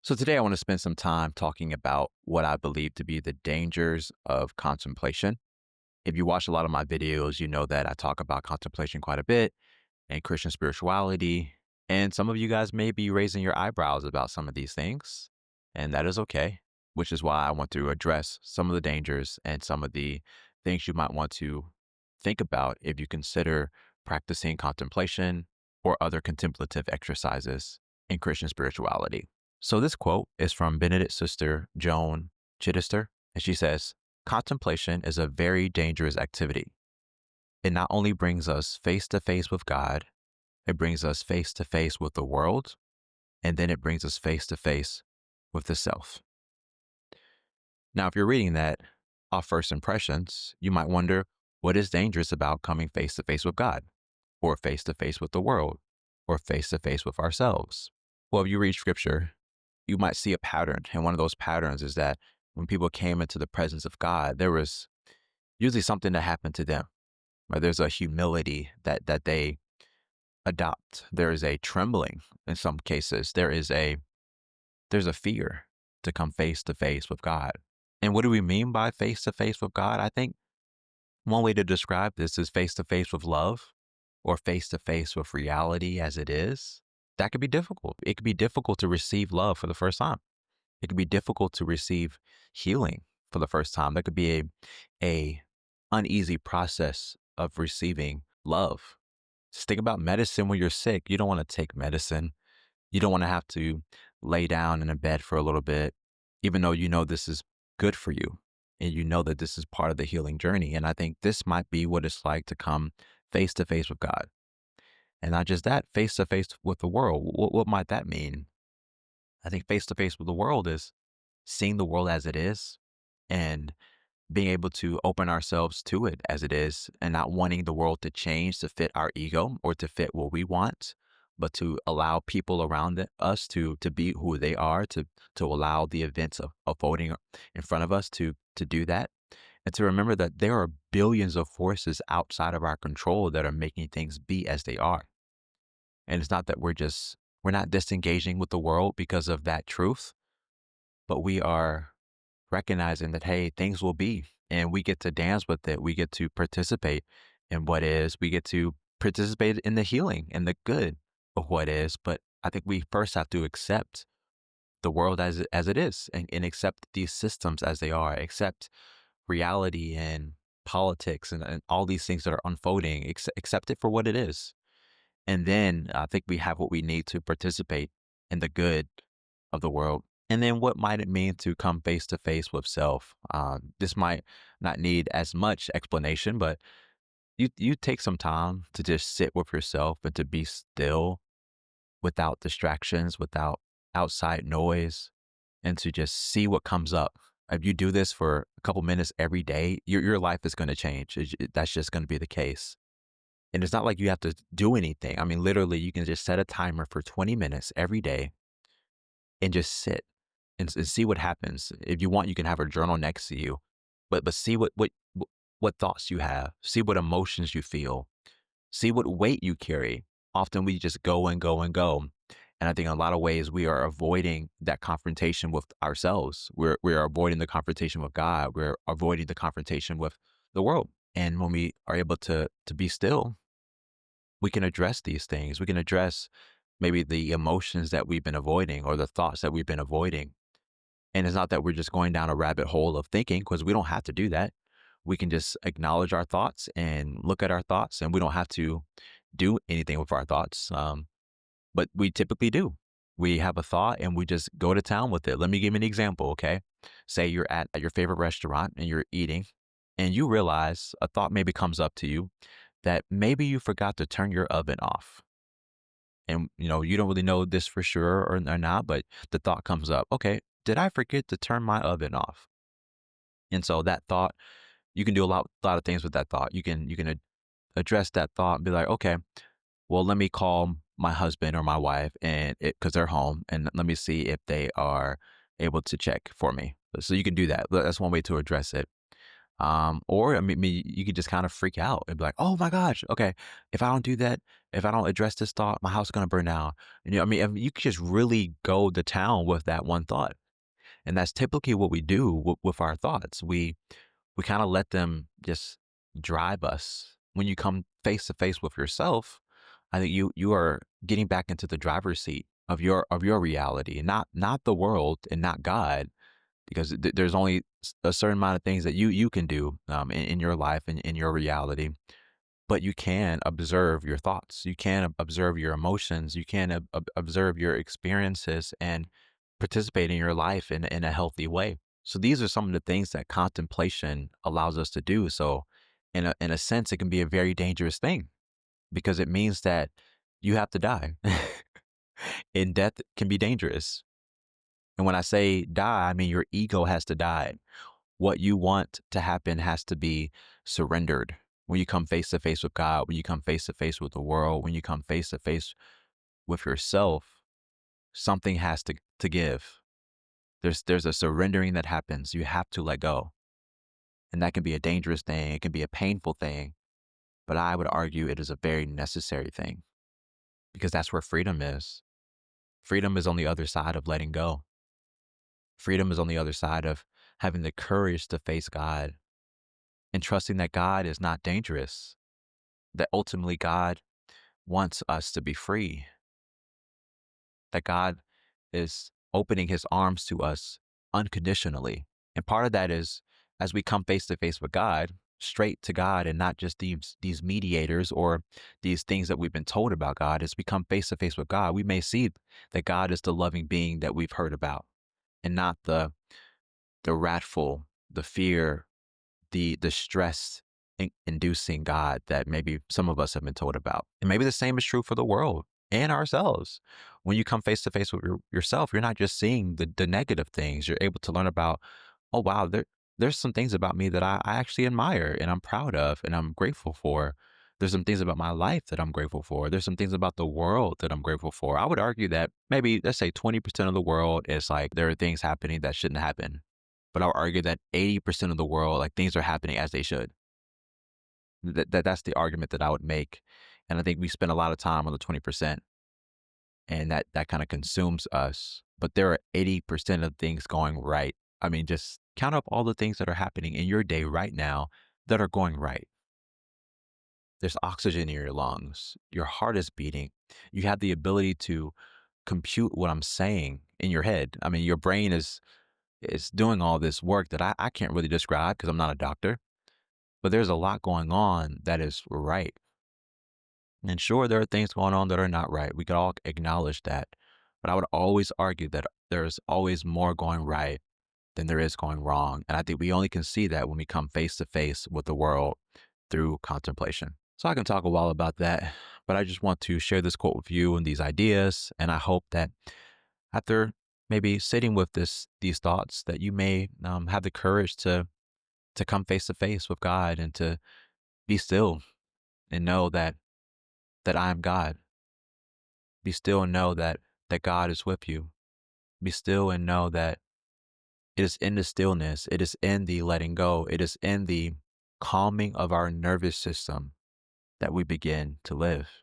So today I want to spend some time talking about what I believe to be the dangers of contemplation. If you watch a lot of my videos, you know that I talk about contemplation quite a bit and Christian spirituality. And some of you guys may be raising your eyebrows about some of these things, and that is okay, which is why I want to address some of the dangers and some of the things you might want to think about if you consider practicing contemplation or other contemplative exercises in Christian spirituality. So this quote is from Benedict's sister, Joan Chittister, and she says, "Contemplation is a very dangerous activity. It not only brings us face to face with God, it brings us face to face with the world, and then it brings us face to face with the self." Now, if you're reading that off first impressions, you might wonder what is dangerous about coming face to face with God, or face to face with the world, or face to face with ourselves. Well, if you read scripture, you might see a pattern. And one of those patterns is that when people came into the presence of God, there was usually something that happened to them. Right? There's a humility that they adopt. There is a trembling in some cases. There's a fear to come face to face with God. And what do we mean by face to face with God? I think one way to describe this is face to face with love or face to face with reality as it is. That could be difficult. It could be difficult to receive love for the first time. It could be difficult to receive healing for the first time. That could be a uneasy process of receiving love. Just think about medicine when you're sick. You don't want to take medicine. You don't want to have to lay down in a bed for a little bit, even though you know this is good for you and you know that this is part of the healing journey. And I think this might be what it's like to come face to face with God. And not just that, face to face with the world. What might that mean? I think face to face with the world is seeing the world as it is and being able to open ourselves to it as it is and not wanting the world to change to fit our ego or to fit what we want, but to allow people around us to be who they are, to allow the events of voting in front of us to do that. And to remember that there are billions of forces outside of our control that are making things be as they are. And it's not that we're not disengaging with the world because of that truth, but we are recognizing that, hey, things will be, and we get to dance with it. We get to participate in what is. We get to participate in the healing and the good of what is. But I think we first have to accept the world as it is and accept these systems as they are, accept reality and politics and all these things that are unfolding, accept it for what it is. And then I think we have what we need to participate in the good of the world. And then what might it mean to come face to face with self? This might not need as much explanation, but you take some time to just sit with yourself and to be still without distractions, without outside noise, and to just see what comes up. If you do this for a couple minutes every day, your life is going to change. That's just going to be the case. And it's not like you have to do anything. I mean, literally, you can just set a timer for 20 minutes every day and just sit and see what happens. If you want, you can have a journal next to you, but see what thoughts you have, see what emotions you feel, see what weight you carry. Often we just go and go and go. And I think in a lot of ways we are avoiding that confrontation with ourselves. We are avoiding the confrontation with God. We're avoiding the confrontation with the world. And when we are able to be still, we can address these things. We can address maybe the emotions that we've been avoiding or the thoughts that we've been avoiding. And it's not that we're just going down a rabbit hole of thinking, because we don't have to do that. We can just acknowledge our thoughts and look at our thoughts, and we don't have to do anything with our thoughts. But we typically do. We have a thought and we just go to town with it. Let me give you an example, okay? Say you're at your favorite restaurant and you're eating, and you realize a thought maybe comes up to you that maybe you forgot to turn your oven off. And you don't really know this for sure or not, but the thought comes up, okay, did I forget to turn my oven off? And so that thought, you can do a lot of things with that thought. You can address that thought and be like, okay, well, let me call my husband or my wife and because they're home, and let me see if they are able to check for me. So you can do that. That's one way to address it. Or you could just kind of freak out and be like, "Oh my gosh, okay, if I don't do that, if I don't address this thought, my house is gonna burn down." You could just really go to town with that one thought, and that's typically what we do with our thoughts. We kind of let them just drive us. When you come face to face with yourself, I think you are getting back into the driver's seat of your reality, and not the world and not God, because there's only a certain amount of things that you can do in your life and in your reality. But you can observe your thoughts, you can observe your emotions, you can observe your experiences and participate in your life in a healthy way. So these are some of the things that contemplation allows us to do. So in a sense, it can be a very dangerous thing because it means that you have to die. And death can be dangerous. And when I say die, I mean your ego has to die. What you want to happen has to be surrendered. When you come face to face with God, when you come face to face with the world, when you come face to face with yourself, something has to give. There's a surrendering that happens. You have to let go. And that can be a dangerous thing. It can be a painful thing. But I would argue it is a very necessary thing because that's where freedom is. Freedom is on the other side of letting go. Freedom is on the other side of having the courage to face God and trusting that God is not dangerous, that ultimately God wants us to be free, that God is opening his arms to us unconditionally. And part of that is as we come face to face with God, straight to God, and not just these mediators or these things that we've been told about God. As we come face to face with God, we may see that God is the loving being that we've heard about, and not the wrathful, the fear, the stress inducing God that maybe some of us have been told about. And maybe the same is true for the world and ourselves. When you come face to face with yourself, you're not just seeing the negative things. You're able to learn about, oh wow, there's some things about me that I actually admire and I'm proud of and I'm grateful for. There's some things about my life that I'm grateful for. There's some things about the world that I'm grateful for. I would argue that maybe, let's say 20% of the world is like there are things happening that shouldn't happen. But I'll argue that 80% of the world, like things are happening as they should. That's the argument that I would make. And I think we spend a lot of time on the 20%, and that kind of consumes us. But there are 80% of things going right. I mean, just count up all the things that are happening in your day right now that are going right. There's oxygen in your lungs. Your heart is beating. You have the ability to compute what I'm saying in your head. I mean, your brain is doing all this work that I can't really describe because I'm not a doctor, but there's a lot going on that is right. And sure, there are things going on that are not right. We could all acknowledge that. But I would always argue that there's always more going right than there is going wrong. And I think we only can see that when we come face to face with the world through contemplation. So I can talk a while about that, but I just want to share this quote with you and these ideas. And I hope that after maybe sitting with these thoughts, that you may have the courage to come face to face with God and to be still and know that I am God. Be still and know that God is with you. Be still and know that it is in the stillness, it is in the letting go, it is in the calming of our nervous system that we begin to live.